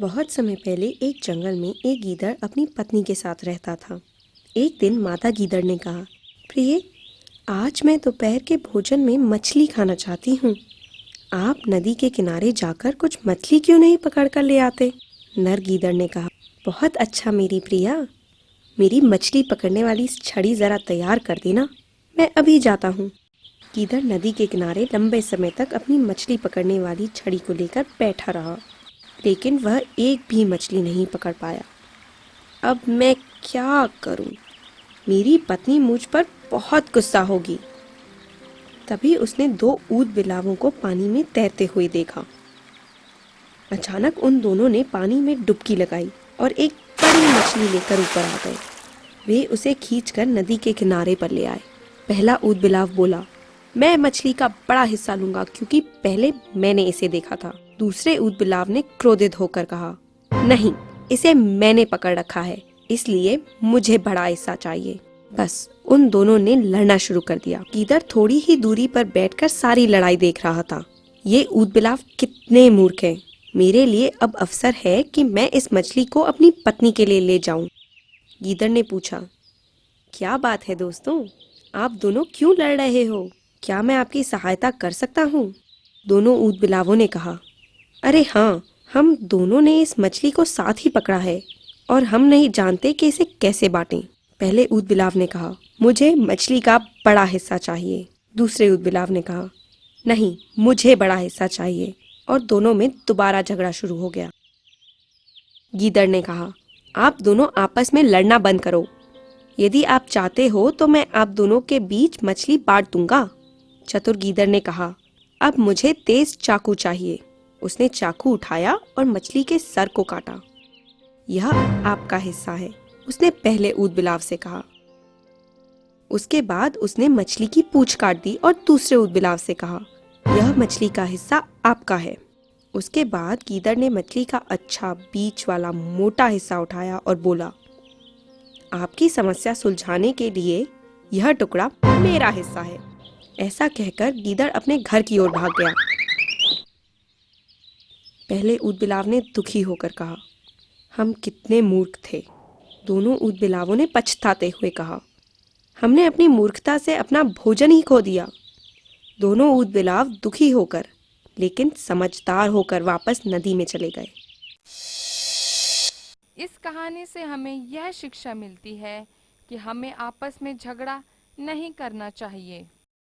बहुत समय पहले एक जंगल में एक गीदड़ अपनी पत्नी के साथ रहता था। एक दिन माता गीदड़ ने कहा, प्रिय, आज मैं दोपहर के भोजन में मछली खाना चाहती हूँ। आप नदी के किनारे जाकर कुछ मछली क्यों नहीं पकड़ कर ले आते? नर गीदड़ ने कहा, बहुत अच्छा मेरी प्रिया, मेरी मछली पकड़ने वाली छड़ी जरा तैयार कर देना, मैं अभी जाता हूँ। गीदड़ नदी के किनारे लंबे समय तक अपनी मछली पकड़ने वाली छड़ी को लेकर बैठा रहा, लेकिन वह एक भी मछली नहीं पकड़ पाया। अब मैं क्या करूं? मेरी पत्नी मुझ पर बहुत गुस्सा होगी। तभी उसने दो ऊद बिलावों को पानी में तैरते हुए देखा। अचानक उन दोनों ने पानी में डुबकी लगाई और एक बड़ी मछली लेकर ऊपर आ गए। वे उसे खींचकर नदी के किनारे पर ले आए। पहला ऊद बिलाव बोला, मैं मछली का बड़ा हिस्सा लूंगा क्योंकि पहले मैंने इसे देखा था। दूसरे ऊद बिलाव ने क्रोधित होकर कहा, नहीं, इसे मैंने पकड़ रखा है, इसलिए मुझे बड़ा हिस्सा चाहिए। बस उन दोनों ने लड़ना शुरू कर दिया। गीदड़ थोड़ी ही दूरी पर बैठकर सारी लड़ाई देख रहा था। ये ऊद बिलाव कितने मूर्ख हैं। मेरे लिए अब अवसर है कि मैं इस मछली को अपनी पत्नी के लिए ले जाऊं। गीदड़ ने पूछा, क्या बात है दोस्तों, आप दोनों क्यों लड़ रहे हो? क्या मैं आपकी सहायता कर सकता हूँ? दोनों ऊद बिलावों ने कहा, अरे हाँ, हम दोनों ने इस मछली को साथ ही पकड़ा है और हम नहीं जानते कि इसे कैसे बांटें। पहले ऊद बिलाव ने कहा, मुझे मछली का बड़ा हिस्सा चाहिए। दूसरे ऊद बिलाव ने कहा, नहीं, मुझे बड़ा हिस्सा चाहिए। और दोनों में दोबारा झगड़ा शुरू हो गया। गीदड़ ने कहा, आप दोनों आपस में लड़ना बंद करो। यदि आप चाहते हो तो मैं आप दोनों के बीच मछली बांट दूंगा। चतुर गीदड़ ने कहा, अब मुझे तेज चाकू चाहिए। उसने चाकू उठाया और मछली के सर को काटा। यह आपका हिस्सा है, उसने पहले ऊद बिलाव से कहा। उसके बाद उसने मछली की पूंछ काट दी और दूसरे ऊद बिलाव से कहा, यह मछली का हिस्सा आपका है। उसके बाद गीदड़ ने मछली का अच्छा बीच वाला मोटा हिस्सा उठाया और बोला, आपकी समस्या सुलझाने के लिए यह टुकड़ा मेरा हिस्सा है। ऐसा कहकर गीदड़ अपने घर की ओर भाग गया। पहले ऊद बिलाव ने दुखी होकर कहा, हम कितने मूर्ख थे। दोनों ऊद बिलावों ने पछताते हुए कहा, हमने अपनी मूर्खता से अपना भोजन ही खो दिया। दोनों ऊद बिलाव दुखी होकर लेकिन समझदार होकर वापस नदी में चले गए। इस कहानी से हमें यह शिक्षा मिलती है कि हमें आपस में झगड़ा नहीं करना चाहिए।